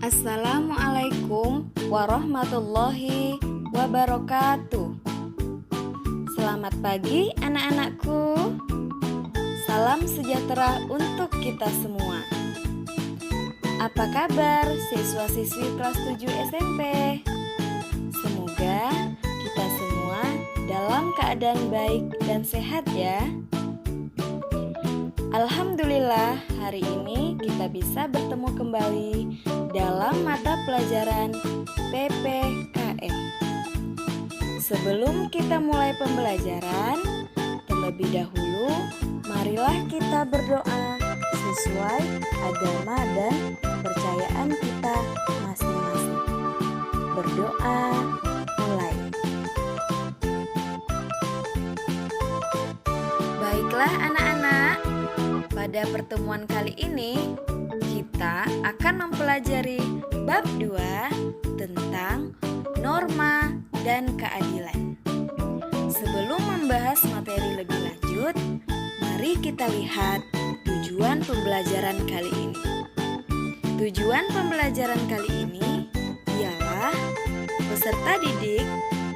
Assalamualaikum warahmatullahi wabarakatuh. Selamat pagi anak-anakku. Salam sejahtera untuk kita semua. Apa kabar siswa-siswi kelas 7 SMP? Semoga kita semua dalam keadaan baik dan sehat ya. Alhamdulillah, hari ini kita bisa bertemu kembali dalam mata pelajaran PPKN. Sebelum kita mulai pembelajaran, terlebih dahulu marilah kita berdoa sesuai agama dan kepercayaan kita masing-masing. Berdoa mulai. Baiklah anak-anak, pada pertemuan kali ini kita akan mempelajari bab 2 tentang norma dan keadilan. Sebelum membahas materi lebih lanjut, mari kita lihat tujuan pembelajaran kali ini. Tujuan pembelajaran kali ini ialah peserta didik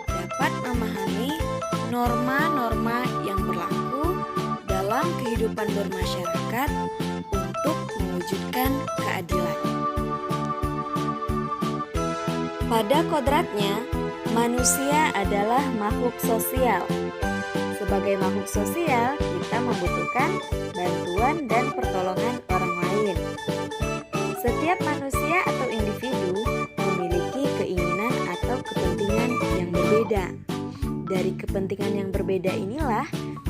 dapat memahami norma-norma yang berlaku dalam kehidupan bermasyarakat untuk mewujudkan keadilan. Pada kodratnya, manusia adalah makhluk sosial. Sebagai makhluk sosial, kita membutuhkan bantuan dan pertolongan orang lain. Setiap manusia atau individu memiliki keinginan atau kepentingan yang berbeda. Dari kepentingan yang berbeda inilah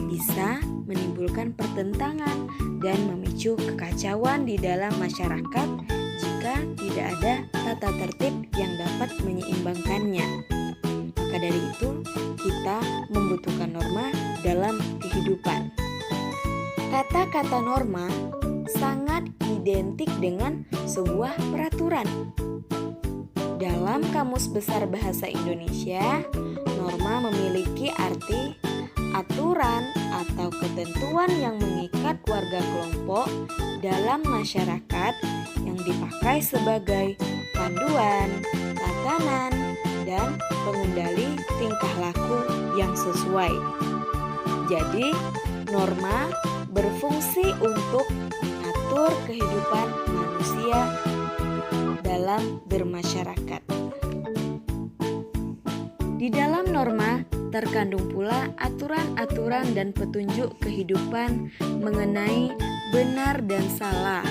bisa menimbulkan pertentangan dan memicu kekacauan di dalam masyarakat jika tidak ada tata tertib yang dapat menyeimbangkannya. Maka dari itu, kita membutuhkan norma dalam kehidupan. Kata-kata norma sangat identik dengan sebuah peraturan. Dalam Kamus Besar Bahasa Indonesia, norma memiliki arti aturan atau ketentuan yang mengikat warga kelompok dalam masyarakat yang dipakai sebagai panduan, tatanan, dan pengendali tingkah laku yang sesuai. Jadi, norma berfungsi untuk mengatur kehidupan manusia dalam bermasyarakat. Di dalam norma terkandung pula aturan-aturan dan petunjuk kehidupan mengenai benar dan salah,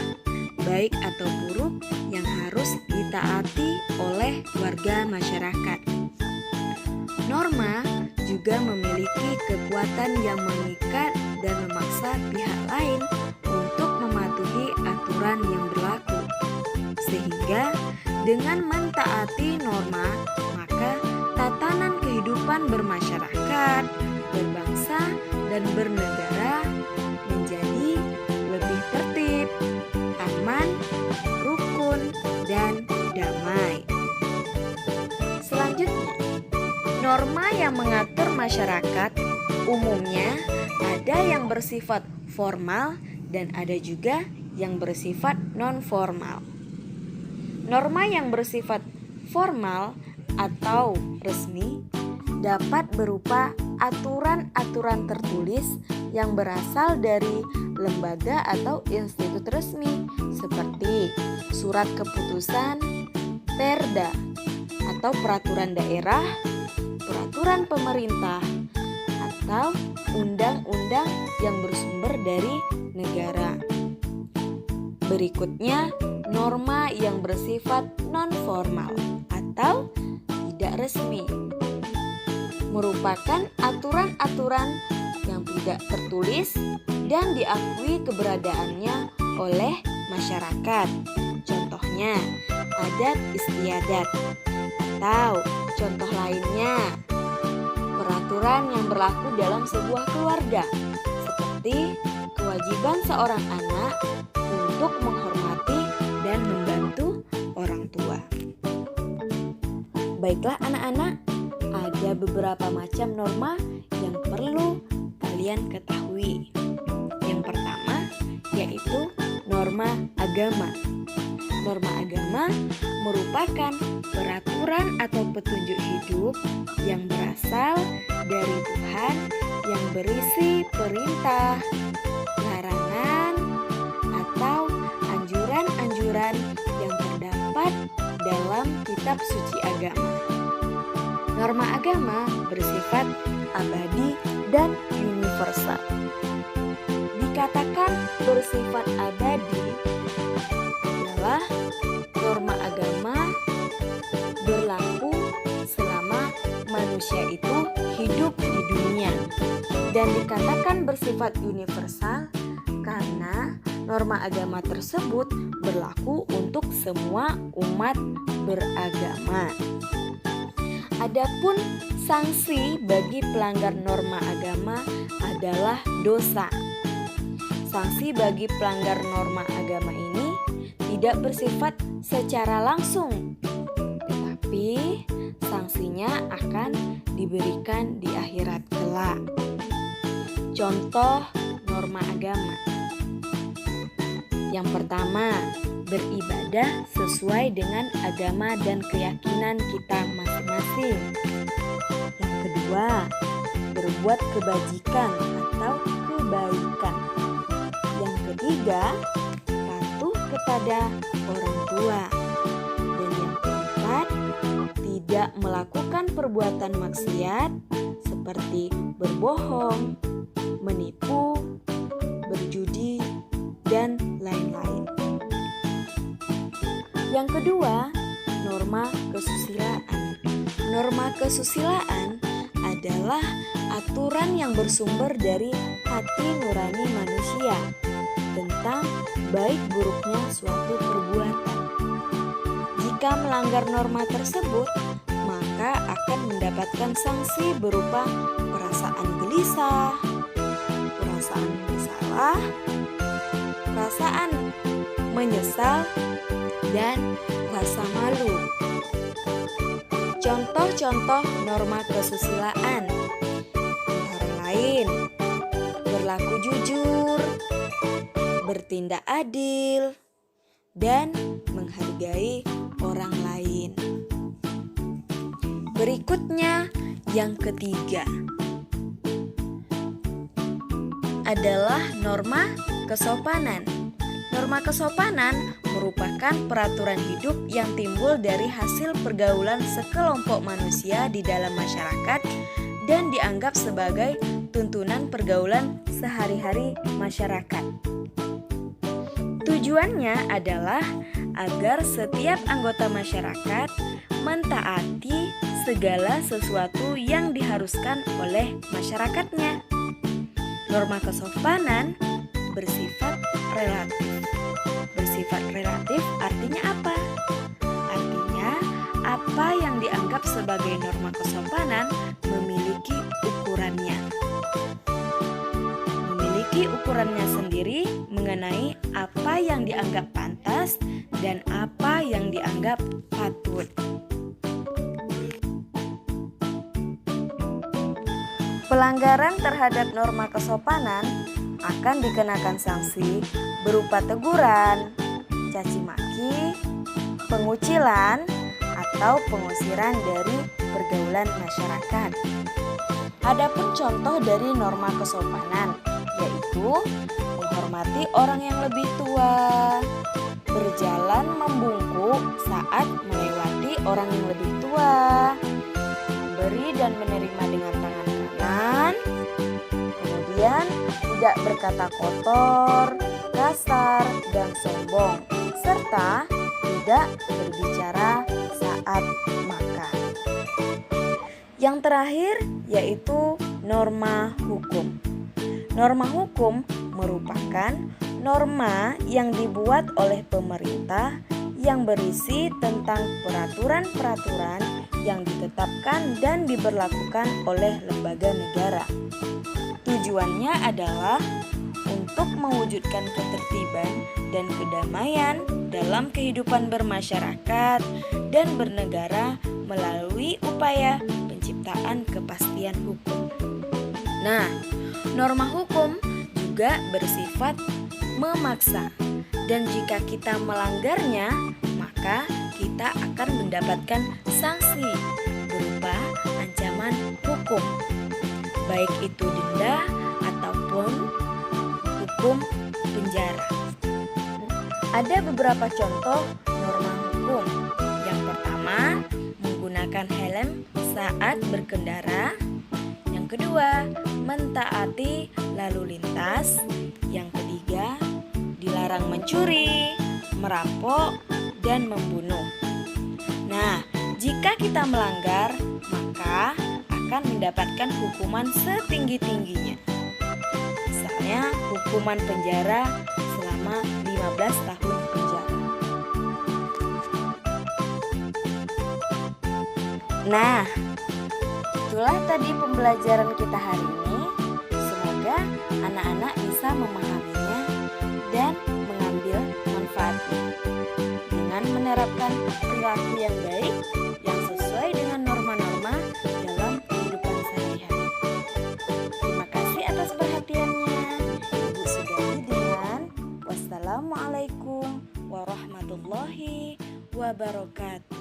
baik atau buruk yang harus ditaati oleh warga masyarakat. Norma juga memiliki kekuatan yang mengikat dan memaksa pihak lain untuk mematuhi aturan yang berlaku. Sehingga dengan mentaati norma, maka tatanan kehidupan bermasyarakat, berbangsa, dan bernegara menjadi lebih tertib, aman, rukun, dan damai. Selanjutnya, norma yang mengatur masyarakat umumnya ada yang bersifat formal dan ada juga yang bersifat non-formal. Norma yang bersifat formal atau resmi dapat berupa aturan-aturan tertulis yang berasal dari lembaga atau institut resmi seperti surat keputusan, perda atau peraturan daerah, peraturan pemerintah, atau undang-undang yang bersumber dari negara. Berikutnya, norma yang bersifat non-formal atau tidak resmi merupakan aturan-aturan yang tidak tertulis dan diakui keberadaannya oleh masyarakat. Contohnya, adat istiadat, atau contoh lainnya, peraturan yang berlaku dalam sebuah keluarga, seperti kewajiban seorang anak untuk menghormati dan membantu orang tua. Baiklah anak-anak, ada beberapa macam norma yang perlu kalian ketahui. Yang pertama yaitu norma agama. Norma agama merupakan peraturan atau petunjuk hidup yang berasal dari Tuhan yang berisi perintah, larangan, atau anjuran-anjuran yang terdapat dalam kitab suci agama. Norma agama bersifat abadi dan universal. Dikatakan bersifat abadi adalah norma agama berlaku selama manusia itu hidup di dunia, dan dikatakan bersifat universal karena norma agama tersebut berlaku untuk semua umat beragama. Adapun sanksi bagi pelanggar norma agama adalah dosa. Sanksi bagi pelanggar norma agama ini tidak bersifat secara langsung, tetapi sanksinya akan diberikan di akhirat kelak. Contoh norma agama. Yang pertama, beribadah sesuai dengan agama dan keyakinan kita masing-masing. Yang kedua, berbuat kebajikan atau kebaikan. Yang ketiga, patuh kepada orang tua. Dan yang keempat, tidak melakukan perbuatan maksiat seperti berbohong, menipu, berjudi, dan lain-lain. Yang kedua, norma kesusilaan. Norma kesusilaan adalah aturan yang bersumber dari hati nurani manusia tentang baik buruknya suatu perbuatan. Jika melanggar norma tersebut, maka akan mendapatkan sanksi berupa perasaan gelisah, perasaan bersalah, perasaan menyesal, dan rasa malu. Contoh-contoh norma kesusilaan antara lain berlaku jujur, bertindak adil, dan menghargai orang lain. Berikutnya, yang ketiga adalah norma kesopanan. Norma kesopanan merupakan peraturan hidup yang timbul dari hasil pergaulan sekelompok manusia di dalam masyarakat dan dianggap sebagai tuntunan pergaulan sehari-hari masyarakat. Tujuannya adalah agar setiap anggota masyarakat mentaati segala sesuatu yang diharuskan oleh masyarakatnya. Norma kesopanan bersifat relatif. Bersifat relatif artinya apa? Artinya, apa yang dianggap sebagai norma kesopanan memiliki ukurannya. Memiliki ukurannya sendiri mengenai apa yang dianggap pantas dan apa yang dianggap patut. Pelanggaran terhadap norma kesopanan akan dikenakan sanksi berupa teguran, caci maki, pengucilan, atau pengusiran dari pergaulan masyarakat. Adapun contoh dari norma kesopanan yaitu menghormati orang yang lebih tua, berjalan membungkuk saat melewati orang yang lebih tua, memberi dan menerima dengan tangan kanan, kemudian tidak berkata kotor, kasar, dan sombong, serta tidak berbicara saat makan. Yang terakhir yaitu norma hukum. Norma hukum merupakan norma yang dibuat oleh pemerintah yang berisi tentang peraturan-peraturan yang ditetapkan dan diberlakukan oleh lembaga negara. Tujuannya adalah untuk mewujudkan ketertiban dan kedamaian dalam kehidupan bermasyarakat dan bernegara melalui upaya penciptaan kepastian hukum. Nah, norma hukum juga bersifat memaksa, dan jika kita melanggarnya, maka kita akan mendapatkan sanksi berupa ancaman hukum, baik itu denda ataupun hukum penjara. Ada beberapa contoh norma hukum. Yang pertama, menggunakan helm saat berkendara. Yang kedua, mentaati lalu lintas. Yang ketiga, dilarang mencuri, merampok, dan membunuh. Nah, jika kita melanggar, maka akan mendapatkan hukuman setinggi-tingginya. Misalnya, hukuman penjara selama 15 tahun penjara. Nah, itulah tadi pembelajaran kita hari ini. Semoga anak-anak bisa memahaminya dan mengambil manfaatnya dengan menerapkan perilaku yang baik yang sesuai dengan norma-norma dalam kehidupan sehari-hari. Terima kasih atas perhatiannya. Ibu sudahi dengan wassalamualaikum warahmatullahi wabarakatuh.